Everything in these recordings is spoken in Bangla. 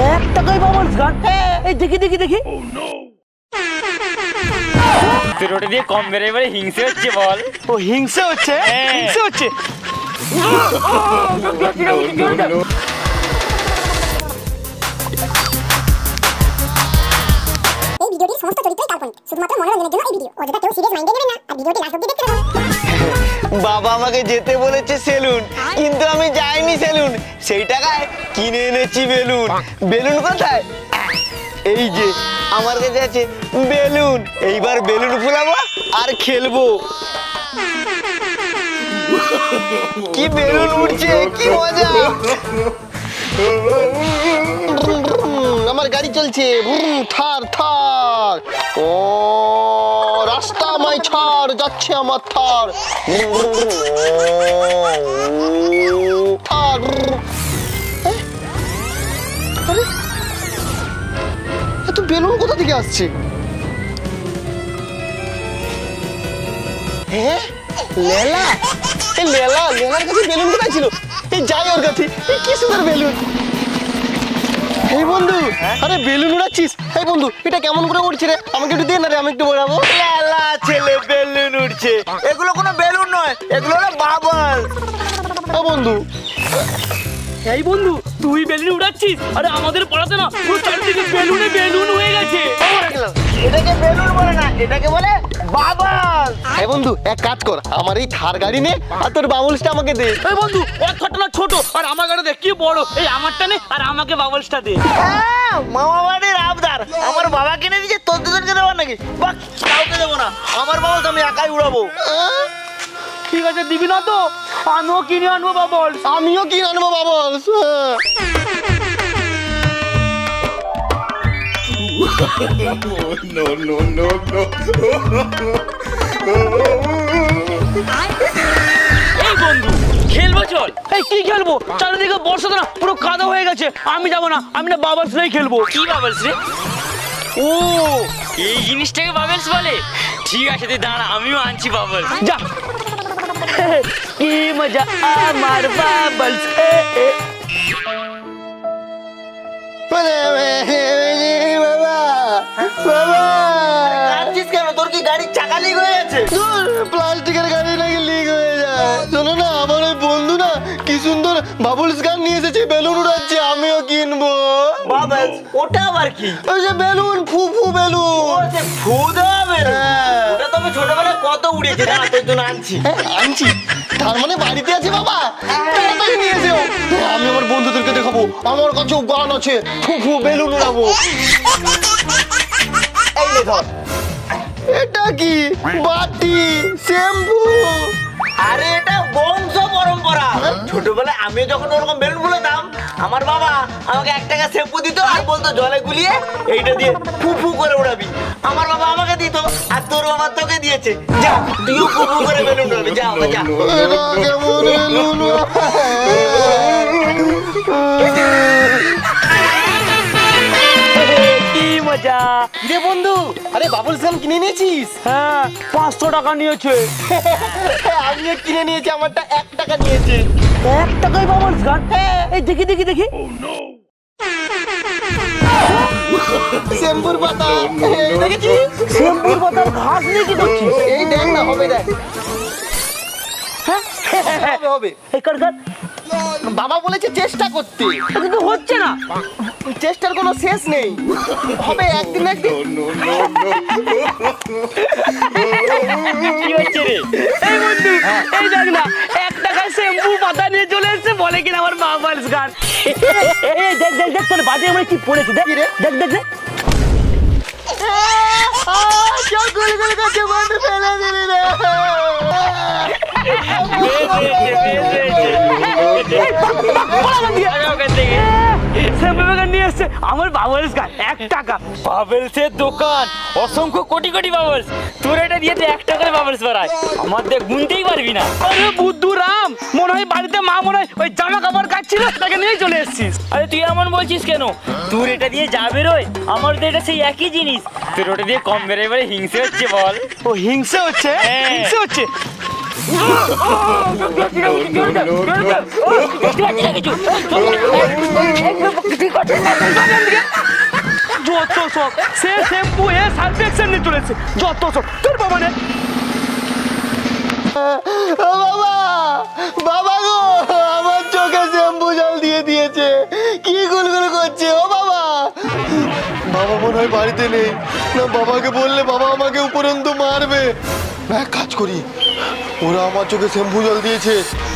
1 টাকায় বাবলস গান? এই দেখি দেখি দেখি। তোর ওটা দিয়ে কম বেড়ে এবারে হিংসে হচ্ছে বল। ও হিংসে হচ্ছে? হিংসে হচ্ছে। এই ভিডিওটির সমস্ত চরিত্রই কাল্পনিক, শুধুমাত্র মনোরঞ্জনের জন্য এই ভিডিও। অযথা কেউ সিরিয়াস মাইন্ডে নেবেন না আর ভিডিওটি লাস্ট অবধি দেখতে থাকুন। বাবা আমাকে যেতে বলেছে সেলুন, কিন্তু আমি যাইনি সেলুন। সেই টাকায় কিনে এনেছি বেলুন। বেলুন কোথায়? এই যে আমার কাছে আছে বেলুন। এইবার বেলুন ফুলাবো আর খেলবো। কি বেলুন উঠছে, কি মজা! আমার গাড়ি চলছে থার থার। ও রাস্তা আমায় ছাড়, যাচ্ছে আমার থার থার। এত বেলুন কোথা থেকে আসছে? হ্যাঁ লেলা, এই লেলার কাছে বেলুন কোথায় ছিল? এই যাই ওর কাছে। কি সুন্দর বেলুন! এই বন্ধু, আরে বেলুন উড়াচ্ছিস? এই বন্ধু, এটা কেমন করে উঠছে রে? আমাকে একটু দে না রে, আমি একটু ওড়াবো। লেলা ছেলে বেলুন উঠছে। এগুলো কোনো বেলুন নয়, এগুলো হলো বাবল। বন্ধু, এই বন্ধু, তুই বেলুন উড়াচ্ছিস? আরে আমাদের পাড়াতে না পুরো চারিদিকে বেলুনে বেলুন হয়ে গেছে। এটাকে বেলুন বলে না, এটাকে বলে বাবল। এই বন্ধু, এক কাজ কর, আমার এই থার গাড়ি নে আর তোর বাবলসটা আমাকে দে। এই বন্ধু, ওর থারটা ছোট আর আমার গাড়ি দেখ কি বড়। এই আমারটা নে আর আমাকে বাবলসটা দে। মামা বাড়ির আবদার, আমার বাবা কিনে দিয়েছে, তোর দুজনকে দেবো নাকি? বাহ, কাউকে দেবো না। আমার বাবলস আমি একাই উড়াবো। ঠিক আছে, দিবি না তো? আমিও কিনে আনবো বাবলস। আমিও কিনে আনবো বাবলস। এই বন্ধু, খেলবো চল। এই কি খেলবো? চারিদিকে বর্ষা না, পুরো কাদা হয়ে গেছে। আমি যাবো না, আমি না বাবলস রেই খেলবো। কি বাবলস রে? ও, এই জিনিসটাকে বাবলস বলে? ঠিক আছে, তুই দাঁড়া, আমিও আনছি বাবলস। যা। কি মজা আমার বাবলস। কেন তোর কি গাড়ির চাকা লিক হয়ে গেছে? প্লাস্টিকের গাড়ি নাকি লিক হয়ে যায়। শোনো না, আমার ওই বন্ধু না কি সুন্দর বাবলস গান নিয়ে এসেছে, বেলুন উড়াচ্ছে, আমিও কিনবো। বাবলস? ওটা আবার কি? ওই যে বেলুন, ফু ফু বেলুন। ফু দেওয়া বেলুন? ওটা তো আমি ছোটবেলায় কত উড়েছে, দাঁড়া তোর জন্য আনছি। আনছি? তার মানে বাড়িতে আছে বাবা? তাড়াতাড়ি নিয়ে এসো। আমি আমার বন্ধুদেরকে দেখাবো আমার কাছেও গান আছে, ফু ফু বেলুন উড়াবো। এই নে ধর। এটা কি? বাটি, শ্যাম্পু। আরে এটা বংশ পরম্পরা। ছোটবেলায় আমিও যখন ওরকম বেলুন ফুলাতাম, আমার বাবা আমাকে 1 টাকা শ্যাম্পু দিত আর বলতো জলে গুলিয়ে এইটা দিয়ে ফু ফু করে উড়াবি। আমার বাবা আমাকে দিত আর তোর বাবা তোকে দিয়েছে। যা, তুইও ফু ফু করে বেলুন উড়াবি। যা যা। এটা কেমন বেলুন? কি মজা! রে বন্ধু, আরে বাবলস গান কিনে নিয়েছিস? হ্যাঁ, 500 টাকা নিয়েছে। আমিও কিনে নিয়েছি, আমারটা 1 টাকা নিয়েছে। 1 টাকায় বাবলস গান? এই দেখি দেখি দেখি। শ্যাম্পুর পাতা দেখেছিস? শ্যাম্পুর পাতার ঘাস নিয়ে কি করছিস? এই দেখ না, হবে দেখ। হবে হবে। এই কার গান? বাবা বলেছে চেষ্টা করতে, কিন্তু হচ্ছে না। চেষ্টার কোনো শেষ নেই, হবে একদিন একদিন। কি হচ্ছে রে? এই বন্ধু, এই দেখ না, 1 টাকায় শ্যাম্পু পাতা নিয়ে চলে এসেছে, বলে কিনা আমার বাবলস গান। এই দেখ দেখ দেখ, তোর বাজে আমার কি পড়েছে, দেখ দেখ দেখ দেখ। আমার বাবলস গান 1 টাকা। বাবলসের দোকান, অসংখ্য কোটি কোটি বাবলস। তোর এটা দিয়ে 1 টাকায় বাবলস বাড়ায়, আমার দেখ গুনতেই পারবি না। আরে বুদ্ধু রাম, মনে হয় বাড়িতে মা মনে হয় ওই জামা কাপড় কাচ্ছিল, তাকে নিয়ে চলে এসেছিস। আরে তুই এমন বলছিস কেন? তোর এটা দিয়ে যা বেরোয় আমার তো এটা সেই একই জিনিস। তোর ওটা দিয়ে কম বেরোয়, এবারে হিংসে হচ্ছে বল। ও হিংসে হচ্ছে? হিংসে হচ্ছে। যত সব সে শ্যাম্পু এ সার্ফ এক্সেল নিয়ে চলেছে, যত সব তোর বাবা নে। ও বাবা, বাবা গো, আমার চোখে শ্যাম্পু জল দিয়ে দিয়েছে, কি গুলগুল করছে। ও বাবা, বাবা মনে হয় বাড়িতে নেই না, বাবাকে বললে বাবা আমাকে উপরন্তু মারবে। এক কাজ করি, ওরা আমার চোখে শ্যাম্পু জল দিয়েছে,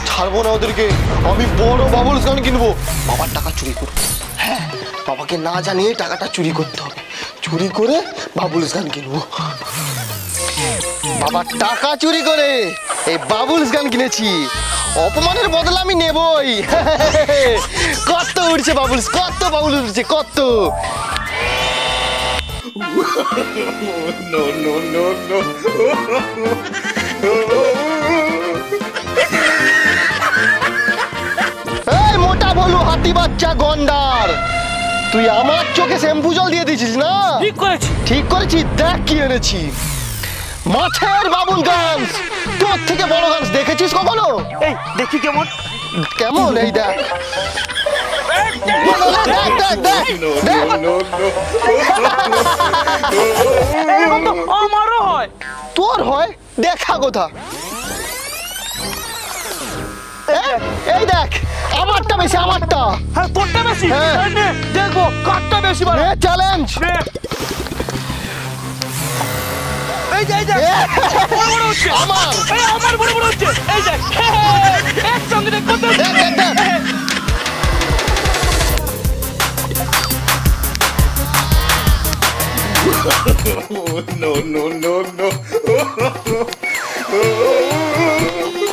ছাড়বো না ওদেরকে, আমি বড় বাবুলস গান কিনবো, বাবার টাকা চুরি করবো। হ্যাঁ, বাবাকে না জানিয়ে টাকাটা চুরি করতে হবে, চুরি করে বাবুলস গান কিনবো। বাবার টাকা চুরি করে এই বাবুলস গান কিনেছি, অপমানের বদলা আমি নেবই। কত উঠছে বাবুলস, কত বাবুলস উঠছে, কত। এই মোটা বলু হাতি বাচ্চা গন্ডার, তুই আমার চোখে শ্যাম্পু জল দিয়ে দিয়েছিস না? ঠিক করেছি। ঠিক করেছি, দেখ কি এনেছি, মাছের বাবুল গানস। তোর থেকে বড় গানস দেখেছিস কখনো? এই দেখি কেমন কেমন, এই দেখ, দেখ দেখ দেখ দেখ। এরকম তো আমারও হয়। তোর হয়? দেখা কোথা? এই দেখ, আমারটা বেশি, আমারটা। হ্যাঁ তোরটা বেশি। হ্যাঁ। এই নে, দেখবো কারটা বেশি বাড়ে। চ্যালেঞ্জ। নে। এই যে বড় বড় হচ্ছে আমার। এই আমার বড় বড় হচ্ছে, এই দেখ একসঙ্গে দেখ কত। দেখ দেখ দেখ।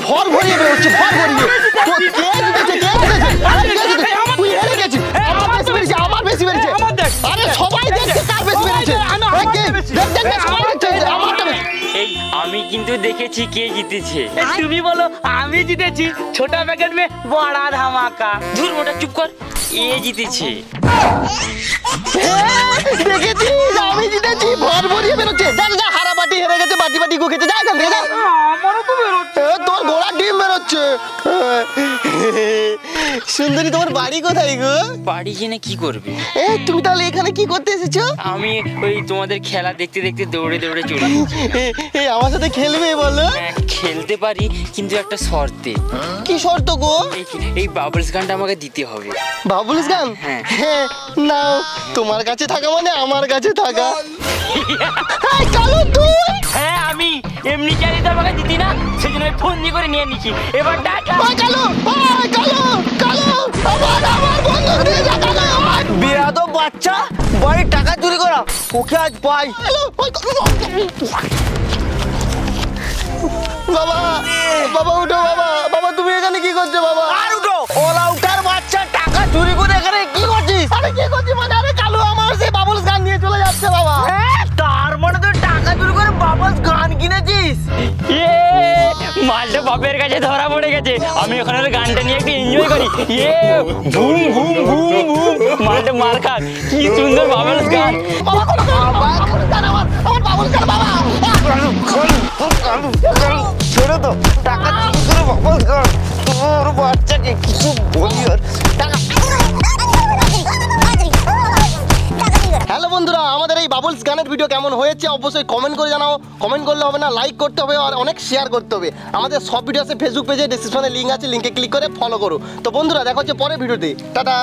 ভর ভরিয়ে বেরোচ্ছে, ভর ভরিয়ে। তো কে জিতেছে, কে জিতেছে? আরে কে জিতেছে? তুই হেরে গেছিস। আমার বেশি বেরিয়েছে, আমার বেশি বেরিয়েছে। আমার দেখ। আরে সবাই দেখছে কার বেশি বেরিয়েছে। এই কে? দেখ দেখ দেখ, সবাই দেখছে, আমারটা বেশি। এই আমি কিন্তু দেখেছি কে জিতেছে। তুমি বলো আমি জিতেছি, ছোটা প্যাকেট মে বড়া ধামাকা। ধুর মোটা চুপ কর, এ জিতেছে। দেখেছিস, আমি জিতেছি, ভর ভরিয়ে বেরোচ্ছে। যা যা, হারা বাটি হেরে গেছে, বাটি বাটি গো খেতে, যা এখান থেকে যা। আমারও তো বেরোচ্ছে। তোর গোড়া ডিম বেরোচ্ছে। সুন্দরী, তোমার বাড়ি কোথায় গো? বাড়ি জেনে কি করবে? তুমি তাহলে এখানে কি করতে এসেছো? আমি ওই তোমাদের খেলা দেখতে দেখতে দৌড়ে দৌড়ে চলে এসেছি। আমার সাথে খেলবে বলো? হ্যাঁ, খেলতে পারি, কিন্তু একটা শর্তে। কি শর্ত গো? এই বাবলস গানটা আমাকে দিতে হবে। বাবুলস গান? হ্যাঁ। হ্যাঁ, নাও, তোমার কাছে থাকা মানে আমার কাছে থাকা। এই কালু, তুই? হ্যাঁ আমি, এমনি চাইলে তো আমাকে দিতি না, সেজন্য ফোন দিয়ে করে নিয়ে নিচ্ছি। এবার টাকা। ওই কালু, ওই কালু, কালু, আমার বন্ধু দিয়ে যা, কালু, ওই। বিরাদব বাচ্চা, বাড়ির টাকা চুরি করা, ওকে আজ পাই। কালু, ওই কালু। বাবা, বাবা উঠো, বাবা, বাবা তুমি এখানে কি করছো বাবা? আর উঠো, ওলা উঠার বাচ্চা, টাকা চুরি করে এখানে কি করছিস? আরে কি করছি মানে? আরে কালু আমার সেই বাবুলস গান নিয়ে চলে যাচ্ছে বাবা। তার মানে তুই টাকা চুরি করে বাবাস গান কিনেছিস? মালটা বাপের কাছে ধরা পড়ে গেছে। আমি ওখানে গানটা নিয়ে একটু এনজয় করি। ভুম ভুম ভুম ভুম, মালটা মার খাক। কি সুন্দর বাবলস গান। বাবা কোনো বাবুলস গান, আমার বাবুলস গান বাবা। ছোড়ো তো, টাকা চুরি করে বাবাস গান, তোর বাচ্চাকে কিছু বলি আর টাকা। হ্যালো বন্ধুরা, আমাদের এই বাবুলস গানের ভিডিও কেমন হয়েছে অবশ্যই কমেন্ট করে জানাও। কমেন্ট করলে হবে না, লাইক করতে হবে আর অনেক শেয়ার করতে হবে। আমাদের সব ভিডিও আছে ফেসবুক পেজে, ডেসক্রিপশনে লিঙ্ক আছে, লিঙ্কে ক্লিক করে ফলো করো। তো বন্ধুরা দেখা হচ্ছে পরের ভিডিওতে, টাটা।